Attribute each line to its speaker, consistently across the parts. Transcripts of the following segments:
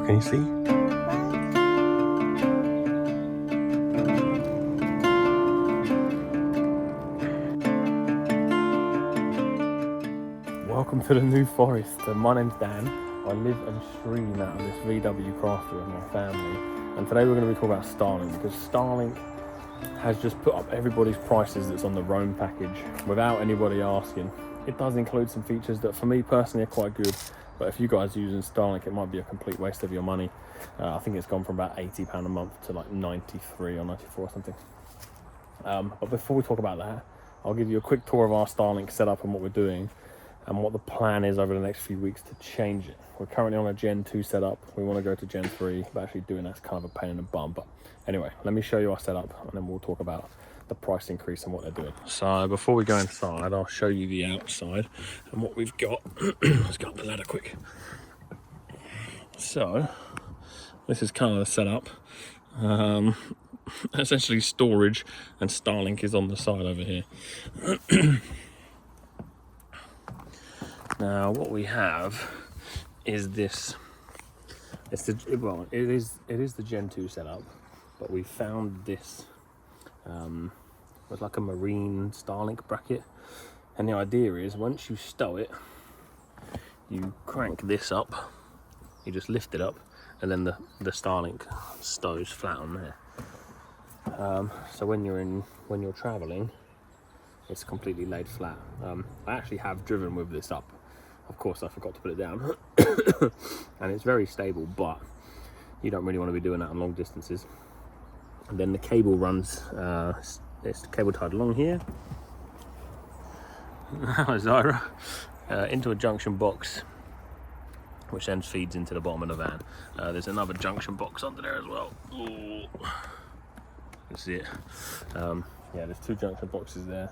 Speaker 1: Can you see? Welcome to the New Forest. My name's Dan. I live and stream out of this VW crafter with my family. And today we're going to be talking about Starlink, because Starlink has just put up everybody's prices that's on the Roam package without anybody asking. It does include some features that for me personally are quite good, but if you guys are using Starlink, it might be a complete waste of your money. I think it's gone from about £80 a month to like 93 or 94 or something. But before we talk about that, I'll give you a quick tour of our Starlink setup and what we're doing and what the plan is over the next few weeks to change it. We're currently on a Gen 2 setup. We want to go to Gen 3, but actually doing that's kind of a pain in the bum. But anyway, let me show you our setup and then we'll talk about the price increase and what they're doing. So before we go inside, I'll show you the outside and what we've got. Let's go up the ladder quick. So this is kind of the setup. Essentially storage, and Starlink is on the side over here. Now what we have is this. It is the Gen 2 setup, but we found this with like a marine Starlink bracket, and the idea is once you stow it, you crank this up, you just lift it up, and then the Starlink stows flat on there. So when you're traveling, it's completely laid flat. I actually have driven with this up. Of course, I forgot to put it down. And it's very stable, but you don't really want to be doing that on long distances. And then the cable runs, it's cable tied along here. Hello, Zyra. Into a junction box, which then feeds into the bottom of the van. There's another junction box under there as well. Ooh. You can see it. Yeah, there's two junction boxes there.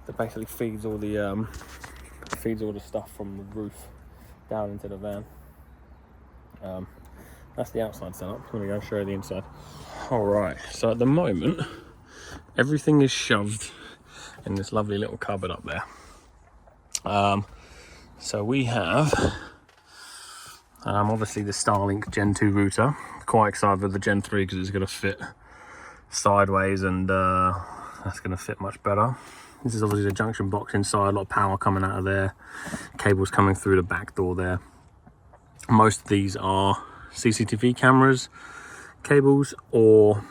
Speaker 1: That basically feeds all the stuff from the roof down into the van. That's the outside setup. Let me go and show you the inside. All right. So at the moment, everything is shoved in this lovely little cupboard up there. So we have obviously the Starlink Gen 2 router. Quite excited with the Gen 3 because it's going to fit sideways, and that's going to fit much better. This is obviously the junction box inside, a lot of power coming out of there, cables coming through the back door there. Most of these are CCTV cameras cables or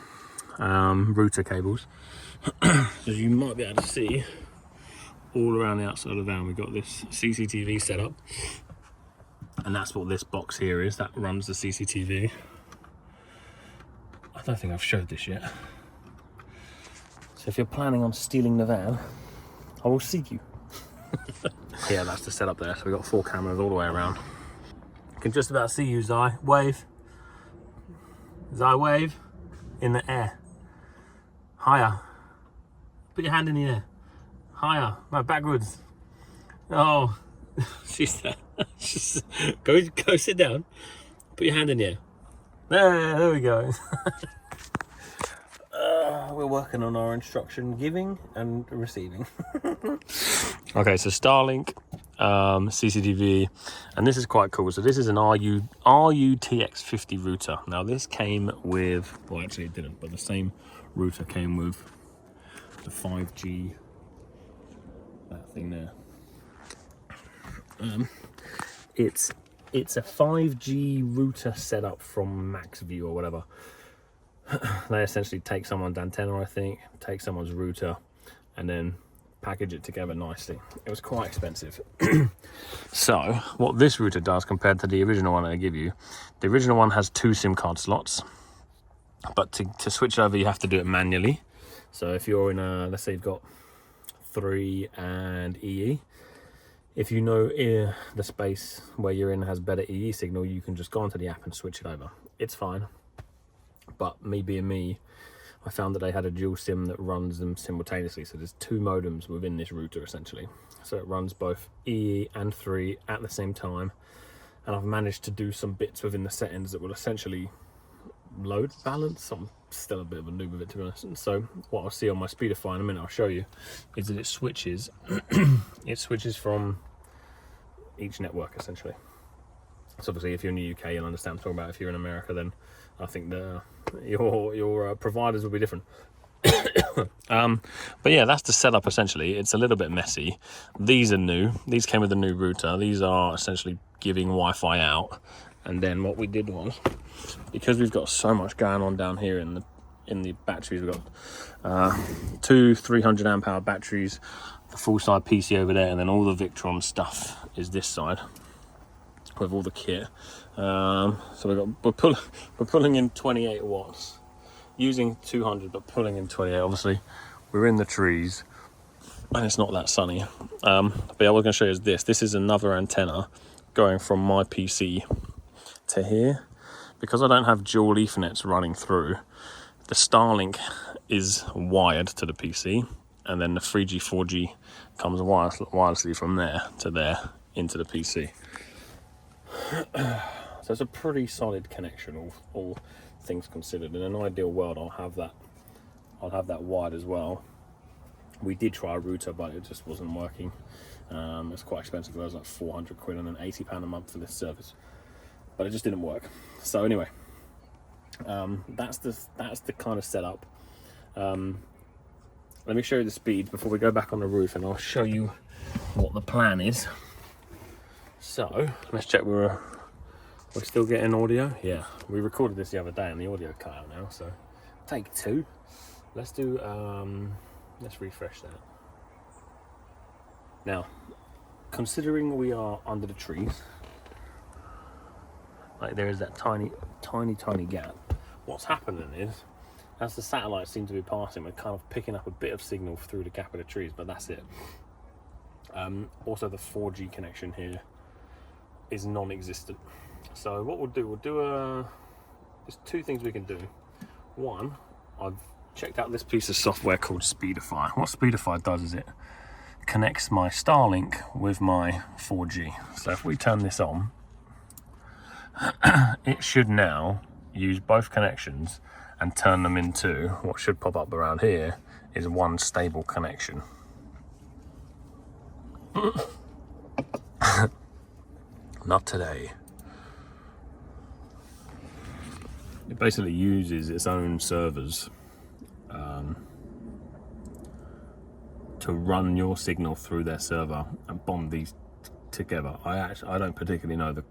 Speaker 1: router cables. As you might be able to see, all around the outside of the van we've got this CCTV setup, and that's what this box here is. That runs the CCTV. I don't think I've showed this yet. So if you're planning on stealing the van, I will seek you. Yeah, that's the setup there. So we've got 4 cameras all the way around. I can just about see you, Zai. Wave. Zai, wave. In the air. Higher. Put your hand in the air. Higher. No, backwards. Oh, she's there. Go sit down. Put your hand in the air. There we go. We're working on our instruction giving and receiving. Okay, so Starlink, CCTV, and this is quite cool. So this is an RUTX50 router. Now this came with, well actually it didn't, but the same router came with the 5G, that thing there. It's a 5G router setup from MaxView or whatever. They essentially take someone's antenna, I think, take someone's router, and then package it together nicely. It was quite expensive. So what this router does compared to the original one I give you, the original one has 2 SIM card slots, but to switch over you have to do it manually. So if you're in a, let's say you've got 3 and EE, if you know the space where you're in has better EE signal, you can just go onto the app and switch it over. It's fine. But me being me, I found that they had a dual SIM that runs them simultaneously. So there's 2 modems within this router essentially. So it runs both EE and 3 at the same time. And I've managed to do some bits within the settings that will essentially load balance. I'm still a bit of a noob with it, to be honest. And so what I'll see on my Speedify in a minute, I'll show you, is that it switches. It switches from each network essentially. So obviously, if you're in the UK, you'll understand what I'm talking about. If you're in America, then I think your providers will be different. But yeah, that's the setup essentially. It's a little bit messy. These are new. These came with a new router. These are essentially giving Wi-Fi out. And then what we did was, because we've got so much going on down here in the batteries, we've got two 300 amp hour batteries, the full side PC over there, and then all the Victron stuff is this side with all the kit. So we're pulling in 28 watts, using 200 but pulling in 28. Obviously we're in the trees and it's not that sunny. But yeah, what I'm going to show you is this is another antenna going from my PC to here. Because I don't have dual Ethernets running through, the Starlink is wired to the PC, and then the 3G 4G comes wirelessly from there to there into the PC. So it's a pretty solid connection, all things considered. In an ideal world, I'll have that wired as well. We did try a router, but it just wasn't working. It's quite expensive. It was like 400 quid and then £80 a month for this service, but it just didn't work. So anyway, that's the kind of setup. Let me show you the speed before we go back on the roof, and I'll show you what the plan is. So let's check we're still getting audio. Yeah, we recorded this the other day and the audio cut out now, so take two. Let's do let's refresh that. Now, considering we are under the trees, like there is that tiny gap, what's happening is, as the satellites seem to be passing, we're kind of picking up a bit of signal through the gap of the trees, but that's it. Also the 4G connection here is non-existent. So what we'll do there's two things we can do. One, I've checked out this piece of software called Speedify. What Speedify does is it connects my Starlink with my 4G. So if we turn this on, it should now use both connections and turn them into what should pop up around here is one stable connection. Not today. It basically uses its own servers to run your signal through their server and bond these together. I don't particularly know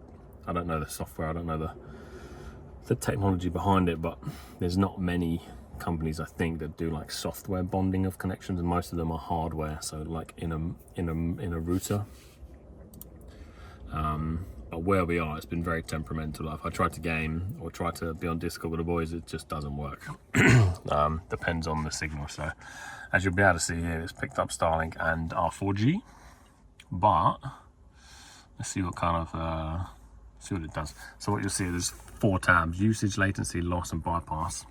Speaker 1: I don't know the software, I don't know the technology behind it, but there's not many companies I think that do like software bonding of connections, and most of them are hardware, so like in a router. But where we are, it's been very temperamental. If I try to game or try to be on Discord with the boys, it just doesn't work. Depends on the signal. So as you'll be able to see here, it's picked up Starlink and our 4G, but let's see what kind of see what it does. So what you'll see is 4 tabs: usage, latency, loss, and bypass.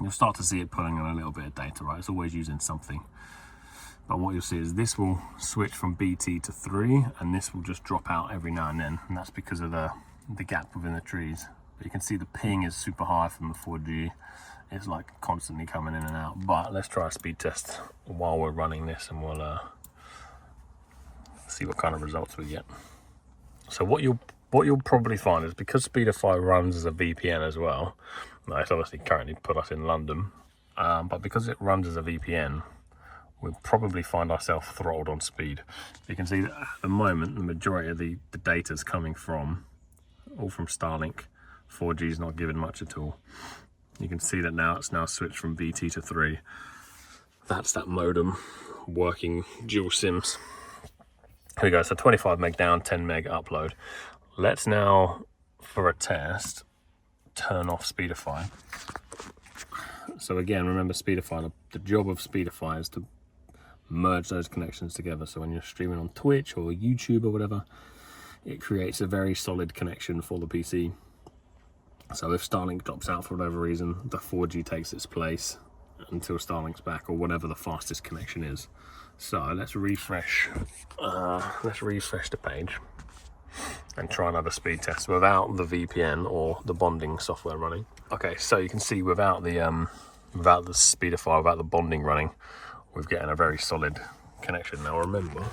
Speaker 1: You'll start to see it pulling in a little bit of data, right? It's always using something. But what you'll see is this will switch from BT to 3, and this will just drop out every now and then, and that's because of the gap within the trees. But you can see the ping is super high from the 4G. It's like constantly coming in and out. But let's try a speed test while we're running this, and we'll see what kind of results we get. So what you'll probably find is, because Speedify runs as a VPN as well, now it's obviously currently put us in London, but because it runs as a VPN, we'll probably find ourselves throttled on speed. You can see that at the moment the majority of the data is coming all from Starlink. 4G is not giving much at all. You can see that now it's switched from BT to 3. That's that modem working dual SIMs. Here we go, so 25 meg down, 10 meg upload. Let's now, for a test, turn off Speedify. So again, remember Speedify, the job of Speedify is to merge those connections together. So when you're streaming on Twitch or YouTube or whatever, it creates a very solid connection for the PC. So if Starlink drops out for whatever reason, the 4G takes its place until Starlink's back, or whatever the fastest connection is. So let's refresh the page and try another speed test without the VPN or the bonding software running. Okay, so you can see without the Speedify, without the bonding running, we're getting a very solid connection. Now remember,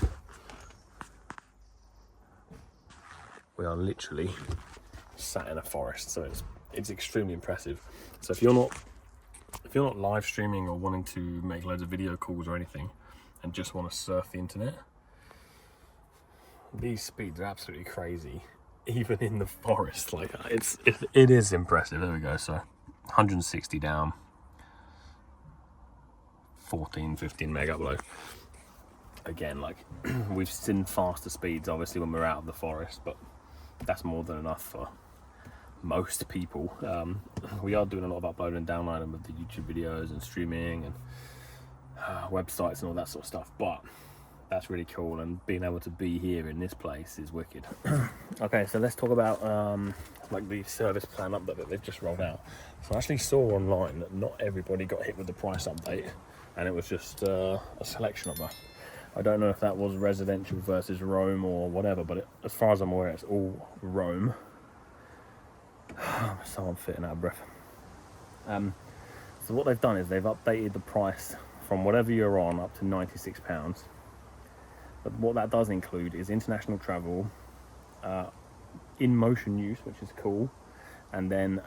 Speaker 1: we are literally sat in a forest, so it's extremely impressive. So if you're not live streaming or wanting to make loads of video calls or anything and just want to surf the internet, these speeds are absolutely crazy, even in the forest. Like it is impressive. There we go. So 160 down, 15 meg upload. Again, like we've seen faster speeds obviously when we're out of the forest, but that's more than enough for most people. We are doing a lot of uploading and downloading with the YouTube videos and streaming and websites and all that sort of stuff, but that's really cool, and being able to be here in this place is wicked. Okay, so let's talk about like the service plan update that they've just rolled out. So I actually saw online that not everybody got hit with the price update, and it was just a selection of us. I don't know if that was residential versus roam or whatever, but as far as I'm aware, it's all roam. So I'm fitting out of breath. So what they've done is they've updated the price from whatever you're on up to £96. But what that does include is international travel, in motion use, which is cool, and then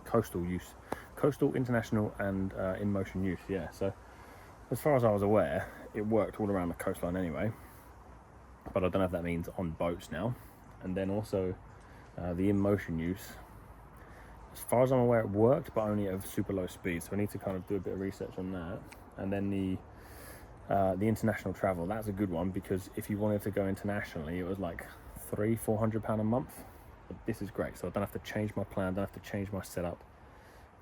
Speaker 1: coastal use, coastal, international, and in motion use. Yeah. So as far as I was aware, it worked all around the coastline anyway. But I don't know if that means on boats now. And then also the in motion use. As far as I'm aware, it worked, but only at a super low speed. So I need to kind of do a bit of research on that. And then the international travel, that's a good one, because if you wanted to go internationally, it was like £300-400 a month. But this is great, so I don't have to change my plan, don't have to change my setup.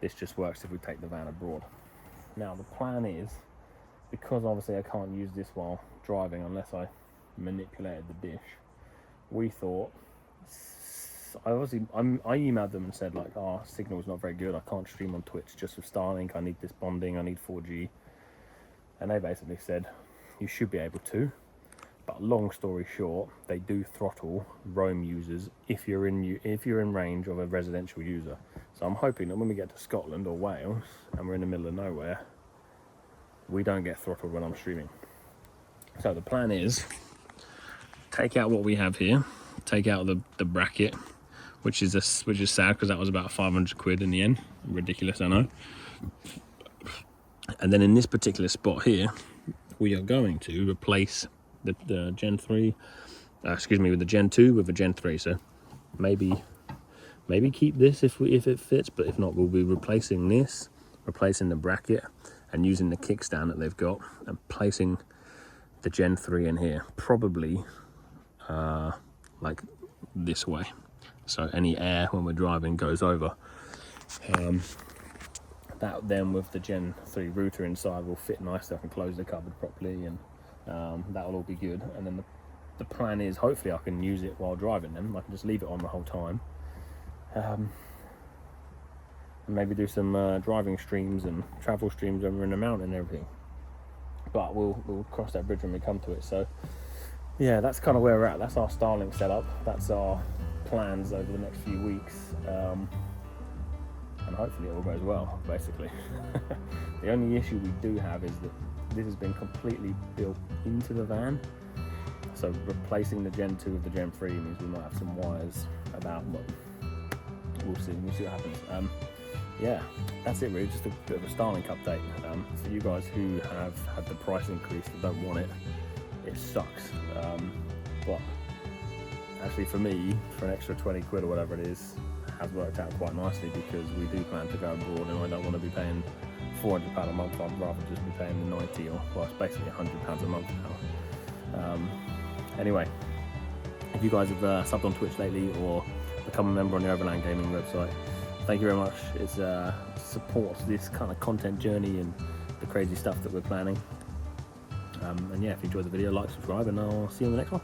Speaker 1: This just works if we take the van abroad. Now the plan is, because obviously I can't use this while driving unless I manipulated the dish, we thought, I emailed them and said like, our signal's not very good, I can't stream on Twitch just with Starlink, I need this bonding, I need 4G. And they basically said, you should be able to, but long story short, they do throttle roam users if you're in range of a residential user. So I'm hoping that when we get to Scotland or Wales and we're in the middle of nowhere, we don't get throttled when I'm streaming. So the plan is, take out what we have here, take out the bracket, which is sad because that was about 500 quid in the end. Ridiculous, I know. And then in this particular spot here, we are going to replace the Gen 3, with the Gen 2 with the Gen 3. So maybe keep this if it fits, but if not, we'll be replacing this, replacing the bracket, and using the kickstand that they've got, and placing the Gen 3 in here, probably like this way. So any air when we're driving goes over. That then with the Gen 3 router inside will fit nicely. I can close the cupboard properly, and that will all be good. And then the plan is, hopefully I can use it while driving them. I can just leave it on the whole time, and maybe do some driving streams and travel streams when we're in the mountain and everything. But we'll cross that bridge when we come to it. So yeah, that's kind of where we're at. That's our Starlink setup. That's our plans over the next few weeks. And hopefully it all goes well, basically. The only issue we do have is that this has been completely built into the van. So replacing the Gen 2 with the Gen 3 means we might have some wires about, but we'll see what happens. Yeah, that's it really, just a bit of a Starlink update. For you guys who have had the price increase that don't want it, it sucks. But actually for me, for an extra 20 quid or whatever it is, has worked out quite nicely, because we do plan to go abroad and I don't want to be paying £400 a month. I'd rather just be paying the 90, or well, it's basically £100 a month now. Anyway, if you guys have subbed on Twitch lately or become a member on the Overland Gaming website, thank you very much. It supports this kind of content journey and the crazy stuff that we're planning. And yeah, if you enjoyed the video, like, subscribe, and I'll see you in the next one.